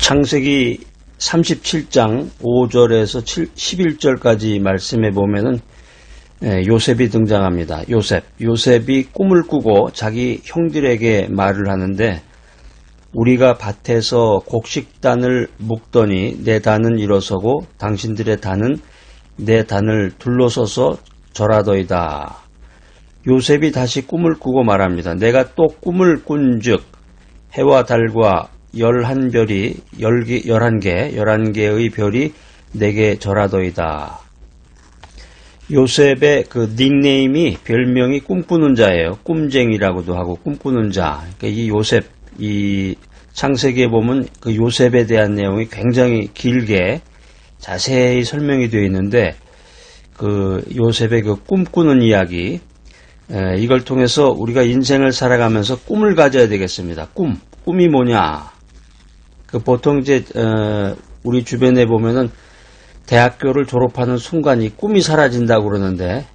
창세기 37장 5절에서 11절까지 말씀해 보면은 요셉이 등장합니다. 요셉이 꿈을 꾸고 자기 형들에게 말을 하는데, 우리가 밭에서 곡식단을 묶더니 내 단은 일어서고 당신들의 단은 내 단을 둘러서서 절하더이다. 요셉이 다시 꿈을 꾸고 말합니다. 내가 또 꿈을 꾼즉 해와 달과 11별이 11개의 별이 내게 절하더이다. 요셉의 그 닉네임이, 별명이 꿈꾸는 자예요. 꿈쟁이라고도 하고 꿈꾸는 자. 그러니까 이 요셉, 이 창세기에 보면 그 요셉에 대한 내용이 굉장히 길게 자세히 설명이 되어 있는데, 그 요셉의 그 꿈꾸는 이야기, 이걸 통해서 우리가 인생을 살아가면서 꿈을 가져야 되겠습니다. 꿈이 뭐냐? 그 보통 이제 우리 주변에 보면은 대학교를 졸업하는 순간 이 꿈이 사라진다고 그러는데,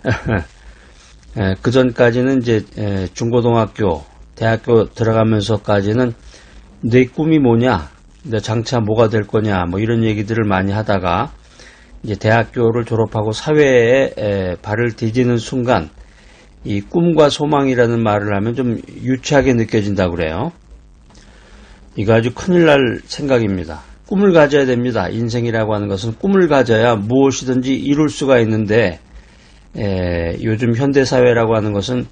그 전까지는 이제 중고등학교, 대학교 들어가면서까지는 내 꿈이 뭐냐, 내 장차 뭐가 될 거냐, 뭐 이런 얘기들을 많이 하다가 이제 대학교를 졸업하고 사회에 발을 디디는 순간 이 꿈과 소망이라는 말을 하면 좀 유치하게 느껴진다고 그래요. 이거 아주 큰일 날 생각입니다. 꿈을 가져야 됩니다. 인생이라고 하는 것은 꿈을 가져야 무엇이든지 이룰 수가 있는데, 요즘 현대사회라고 하는 것은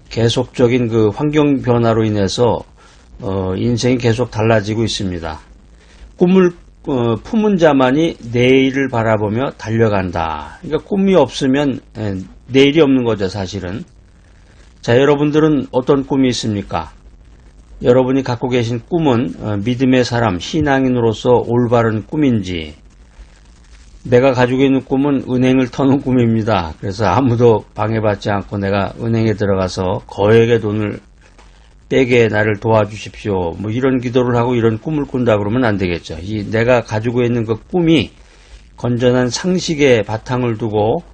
계속적인 그 환경 변화로 인해서 인생이 계속 달라지고 있습니다. 꿈을 품은 자만이 내일을 바라보며 달려간다. 그러니까 꿈이 없으면 내일이 없는 거죠, 사실은. 자, 여러분들은 어떤 꿈이 있습니까? 여러분이 갖고 계신 꿈은 믿음의 사람, 신앙인으로서 올바른 꿈인지, 내가 가지고 있는 꿈은 은행을 터는 꿈입니다. 그래서 아무도 방해받지 않고 내가 은행에 들어가서 거액의 돈을 빼게 나를 도와주십시오. 뭐 이런 기도를 하고 이런 꿈을 꾼다 그러면 안 되겠죠. 내가 가지고 있는 그 꿈이 건전한 상식의 바탕을 두고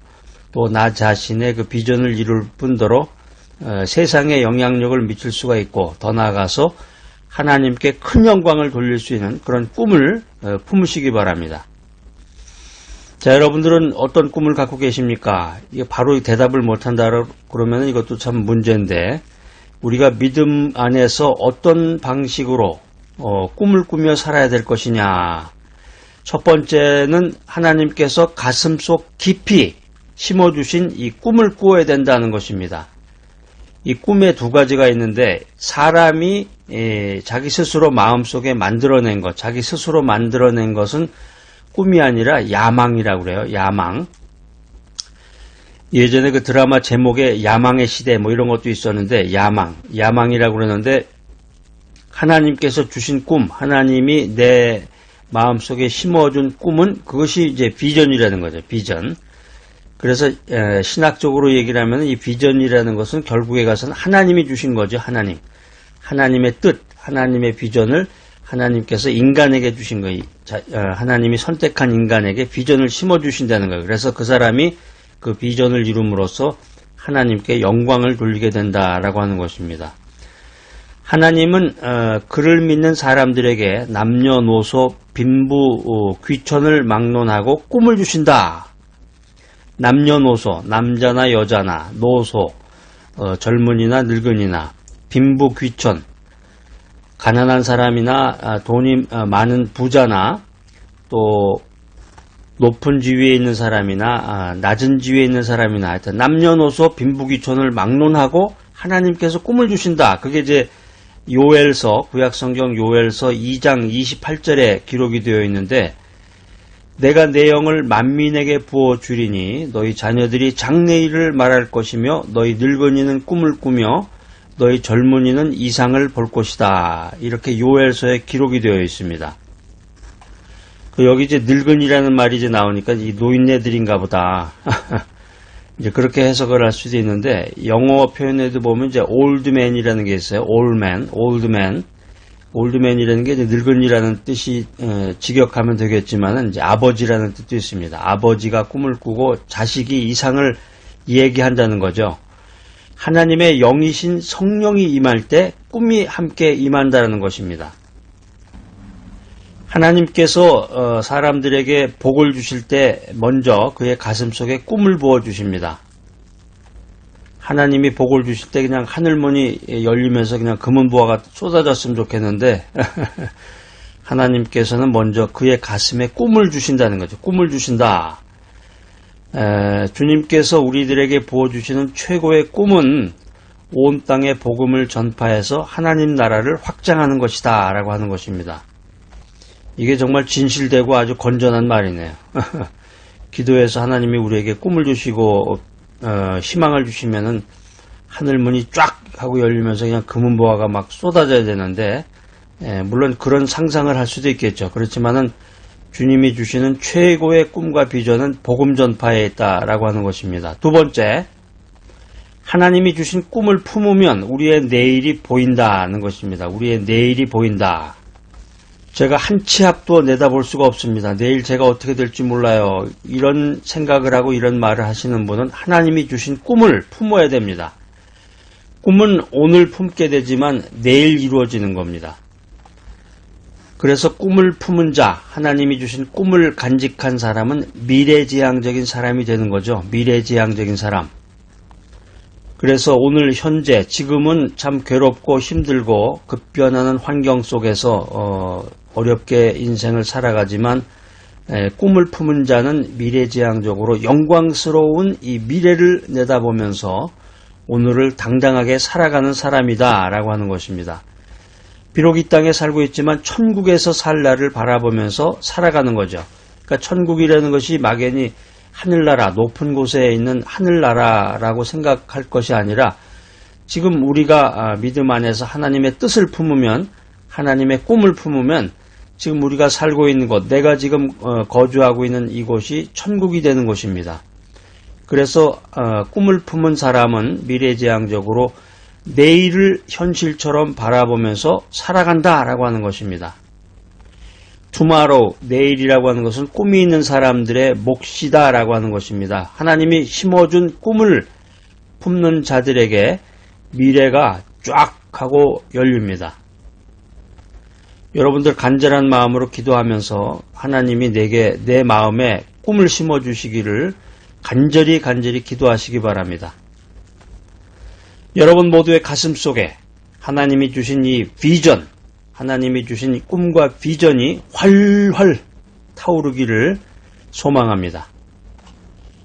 또 나 자신의 그 비전을 이룰 뿐더러 세상에 영향력을 미칠 수가 있고, 더 나아가서 하나님께 큰 영광을 돌릴 수 있는 그런 꿈을 품으시기 바랍니다. 자, 여러분들은 어떤 꿈을 갖고 계십니까? 이게 바로 대답을 못한다 그러면 이것도 참 문제인데, 우리가 믿음 안에서 어떤 방식으로 꿈을 꾸며 살아야 될 것이냐. 첫 번째는 하나님께서 가슴속 깊이 심어주신 이 꿈을 꾸어야 된다는 것입니다. 이 꿈에 두 가지가 있는데, 사람이 자기 스스로 마음속에 만들어낸 것, 자기 스스로 만들어낸 것은 꿈이 아니라 야망이라고 그래요. 야망. 예전에 그 드라마 제목에 야망의 시대 뭐 이런 것도 있었는데, 야망이라고 그러는데, 하나님께서 주신 꿈, 하나님이 내 마음속에 심어준 꿈은 그것이 이제 비전이라는 거죠. 비전. 그래서 신학적으로 얘기를 하면 이 비전이라는 것은 결국에 가서는 하나님이 주신 거죠. 하나님의 뜻, 하나님의 비전을 하나님께서 인간에게 주신 거예요. 하나님이 선택한 인간에게 비전을 심어주신다는 거예요. 그래서 그 사람이 그 비전을 이룸으로써 하나님께 영광을 돌리게 된다라고 하는 것입니다. 하나님은 그를 믿는 사람들에게 남녀노소 빈부 귀천을 막론하고 꿈을 주신다. 남녀노소, 남자나 여자나, 노소, 젊은이나 늙은이나, 빈부 귀천, 가난한 사람이나 돈이 많은 부자나, 또 높은 지위에 있는 사람이나 낮은 지위에 있는 사람이나, 하여튼 남녀노소 빈부 귀천을 막론하고 하나님께서 꿈을 주신다. 그게 이제 요엘서, 구약성경 요엘서 2장 28절에 기록이 되어 있는데, 내가 내 영을 만민에게 부어주리니 너희 자녀들이 장래일을 말할 것이며 너희 늙은이는 꿈을 꾸며 너희 젊은이는 이상을 볼 것이다. 이렇게 요엘서에 기록이 되어 있습니다. 여기 이제 늙은이라는 말이 이제 나오니까 이 노인네들인가 보다. 이제 그렇게 해석을 할 수도 있는데, 영어 표현에도 보면 이제 old man이라는 게 있어요. old man. 올드맨이라는 게 이제 늙은이라는 뜻이 직역하면 되겠지만은 이제 아버지라는 뜻도 있습니다. 아버지가 꿈을 꾸고 자식이 이상을 얘기한다는 거죠. 하나님의 영이신 성령이 임할 때 꿈이 함께 임한다는 것입니다. 하나님께서 사람들에게 복을 주실 때 먼저 그의 가슴속에 꿈을 부어주십니다. 하나님이 복을 주실 때 그냥 하늘문이 열리면서 그냥 금은보화가 쏟아졌으면 좋겠는데 하나님께서는 먼저 그의 가슴에 꿈을 주신다는 거죠. 꿈을 주신다. 주님께서 우리들에게 부어주시는 최고의 꿈은 온 땅에 복음을 전파해서 하나님 나라를 확장하는 것이다 라고 하는 것입니다. 이게 정말 진실되고 아주 건전한 말이네요. 기도해서 하나님이 우리에게 꿈을 주시고 희망을 주시면은 하늘문이 쫙 하고 열리면서 그냥 금은보화가 막 쏟아져야 되는데 물론 그런 상상을 할 수도 있겠죠. 그렇지만은 주님이 주시는 최고의 꿈과 비전은 복음 전파에 있다라고 하는 것입니다. 두 번째, 하나님이 주신 꿈을 품으면 우리의 내일이 보인다는 것입니다. 우리의 내일이 보인다. 제가 한 치 앞도 내다볼 수가 없습니다. 내일 제가 어떻게 될지 몰라요. 이런 생각을 하고 이런 말을 하시는 분은 하나님이 주신 꿈을 품어야 됩니다. 꿈은 오늘 품게 되지만 내일 이루어지는 겁니다. 그래서 꿈을 품은 자, 하나님이 주신 꿈을 간직한 사람은 미래지향적인 사람이 되는 거죠. 미래지향적인 사람. 그래서 오늘 현재 지금은 참 괴롭고 힘들고 급변하는 환경 속에서 어렵게 인생을 살아가지만 꿈을 품은 자는 미래지향적으로 영광스러운 이 미래를 내다보면서 오늘을 당당하게 살아가는 사람이다 라고 하는 것입니다. 비록 이 땅에 살고 있지만 천국에서 살 날을 바라보면서 살아가는 거죠. 그러니까 천국이라는 것이 막연히 하늘나라, 높은 곳에 있는 하늘나라라고 생각할 것이 아니라 지금 우리가 믿음 안에서 하나님의 뜻을 품으면, 하나님의 꿈을 품으면 지금 우리가 살고 있는 곳, 내가 지금 거주하고 있는 이곳이 천국이 되는 곳입니다. 그래서 꿈을 품은 사람은 미래지향적으로 내일을 현실처럼 바라보면서 살아간다라고 하는 것입니다. tomorrow, 내일이라고 하는 것은 꿈이 있는 사람들의 몫이다라고 하는 것입니다. 하나님이 심어준 꿈을 품는 자들에게 미래가 쫙 하고 열립니다. 여러분들 간절한 마음으로 기도하면서 하나님이 내게 내 마음에 꿈을 심어주시기를 간절히 기도하시기 바랍니다. 여러분 모두의 가슴 속에 하나님이 주신 이 비전, 하나님이 주신 꿈과 비전이 활활 타오르기를 소망합니다.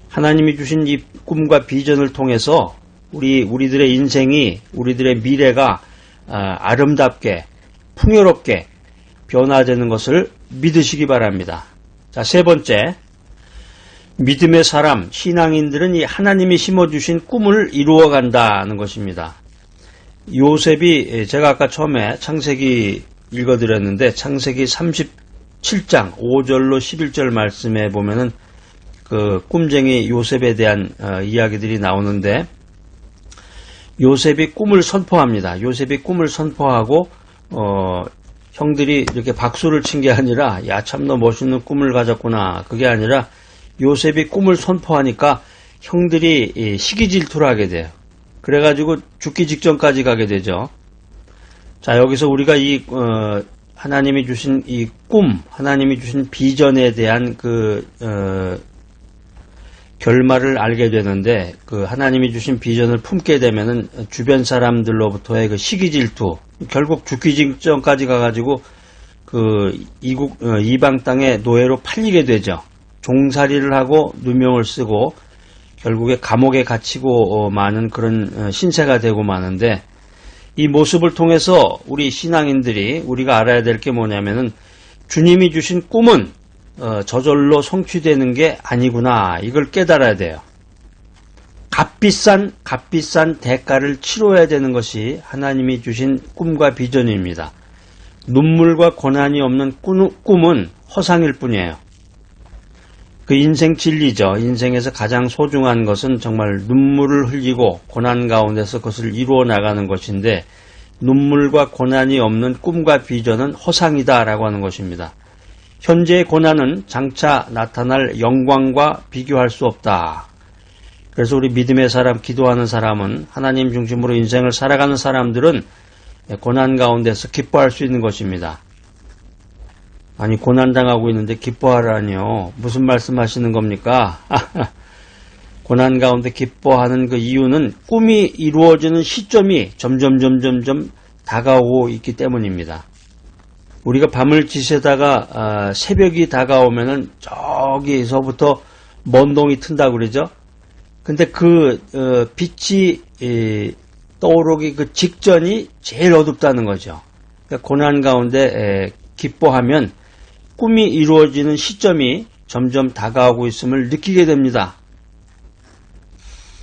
하나님이 주신 이 꿈과 비전을 통해서 우리들의 인생이, 우리들의 미래가 아름답게, 풍요롭게 변화되는 것을 믿으시기 바랍니다. 자, 세 번째, 믿음의 사람, 신앙인들은 이 하나님이 심어주신 꿈을 이루어간다는 것입니다. 요셉이, 제가 아까 처음에 창세기 읽어드렸는데 창세기 37장 5절로 11절 말씀에 보면은 그 꿈쟁이 요셉에 대한 이야기들이 나오는데 요셉이 꿈을 선포합니다. 요셉이 꿈을 선포하고 형들이 이렇게 박수를 친 게 아니라 야, 참 너 멋있는 꿈을 가졌구나. 그게 아니라 요셉이 꿈을 선포하니까 형들이 시기질투를 하게 돼요. 그래가지고 죽기 직전까지 가게 되죠. 자, 여기서 우리가 하나님이 주신 이 꿈, 하나님이 주신 비전에 대한 결말을 알게 되는데, 하나님이 주신 비전을 품게 되면은 주변 사람들로부터의 그 시기질투, 결국 죽기 직전까지 가가지고 이방 땅의 노예로 팔리게 되죠. 종살이를 하고 누명을 쓰고 결국에 감옥에 갇히고 마는 그런 신세가 되고 마는데, 이 모습을 통해서 우리 신앙인들이 우리가 알아야 될 게 뭐냐면은 주님이 주신 꿈은 저절로 성취되는 게 아니구나. 이걸 깨달아야 돼요. 값비싼 대가를 치러야 되는 것이 하나님이 주신 꿈과 비전입니다. 눈물과 고난이 없는 꿈은 허상일 뿐이에요. 그 인생 진리죠. 인생에서 가장 소중한 것은 정말 눈물을 흘리고 고난 가운데서 그것을 이루어 나가는 것인데, 눈물과 고난이 없는 꿈과 비전은 허상이다라고 하는 것입니다. 현재의 고난은 장차 나타날 영광과 비교할 수 없다. 그래서 우리 믿음의 사람, 기도하는 사람은, 하나님 중심으로 인생을 살아가는 사람들은 고난 가운데서 기뻐할 수 있는 것입니다. 아니, 고난당하고 있는데 기뻐하라니요. 무슨 말씀하시는 겁니까? 고난 가운데 기뻐하는 그 이유는 꿈이 이루어지는 시점이 점점 다가오고 있기 때문입니다. 우리가 밤을 지새다가 새벽이 다가오면은 저기서부터 먼동이 튼다고 그러죠. 근데 그 빛이 떠오르기 그 직전이 제일 어둡다는 거죠. 그러니까 고난 가운데 기뻐하면 꿈이 이루어지는 시점이 점점 다가오고 있음을 느끼게 됩니다.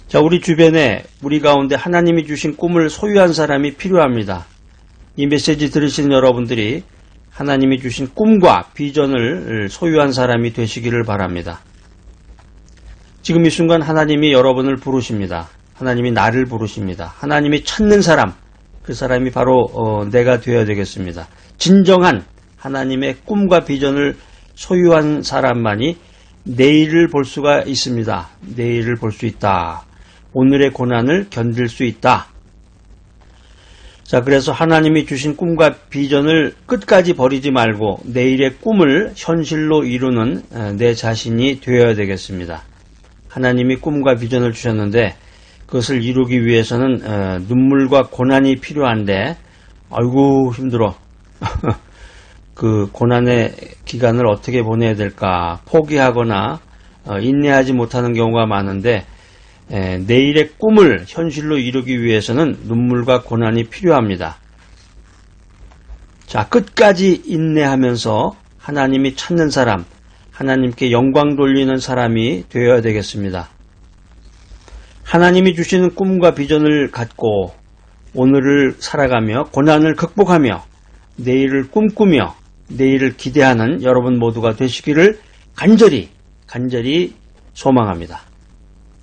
자, 우리 주변에 우리 가운데 하나님이 주신 꿈을 소유한 사람이 필요합니다. 이 메시지 들으시는 여러분들이 하나님이 주신 꿈과 비전을 소유한 사람이 되시기를 바랍니다. 지금 이 순간 하나님이 여러분을 부르십니다. 하나님이 나를 부르십니다. 하나님이 찾는 사람, 그 사람이 바로 내가 되어야 되겠습니다. 진정한 하나님의 꿈과 비전을 소유한 사람만이 내일을 볼 수가 있습니다. 내일을 볼 수 있다. 오늘의 고난을 견딜 수 있다. 자, 그래서 하나님이 주신 꿈과 비전을 끝까지 버리지 말고 내일의 꿈을 현실로 이루는 내 자신이 되어야 되겠습니다. 하나님이 꿈과 비전을 주셨는데 그것을 이루기 위해서는 눈물과 고난이 필요한데 아이고 힘들어. 그 고난의 기간을 어떻게 보내야 될까 포기하거나 인내하지 못하는 경우가 많은데 내일의 꿈을 현실로 이루기 위해서는 눈물과 고난이 필요합니다. 자, 끝까지 인내하면서 하나님이 찾는 사람, 하나님께 영광 돌리는 사람이 되어야 되겠습니다. 하나님이 주시는 꿈과 비전을 갖고 오늘을 살아가며 고난을 극복하며 내일을 꿈꾸며 내일을 기대하는 여러분 모두가 되시기를 간절히 소망합니다.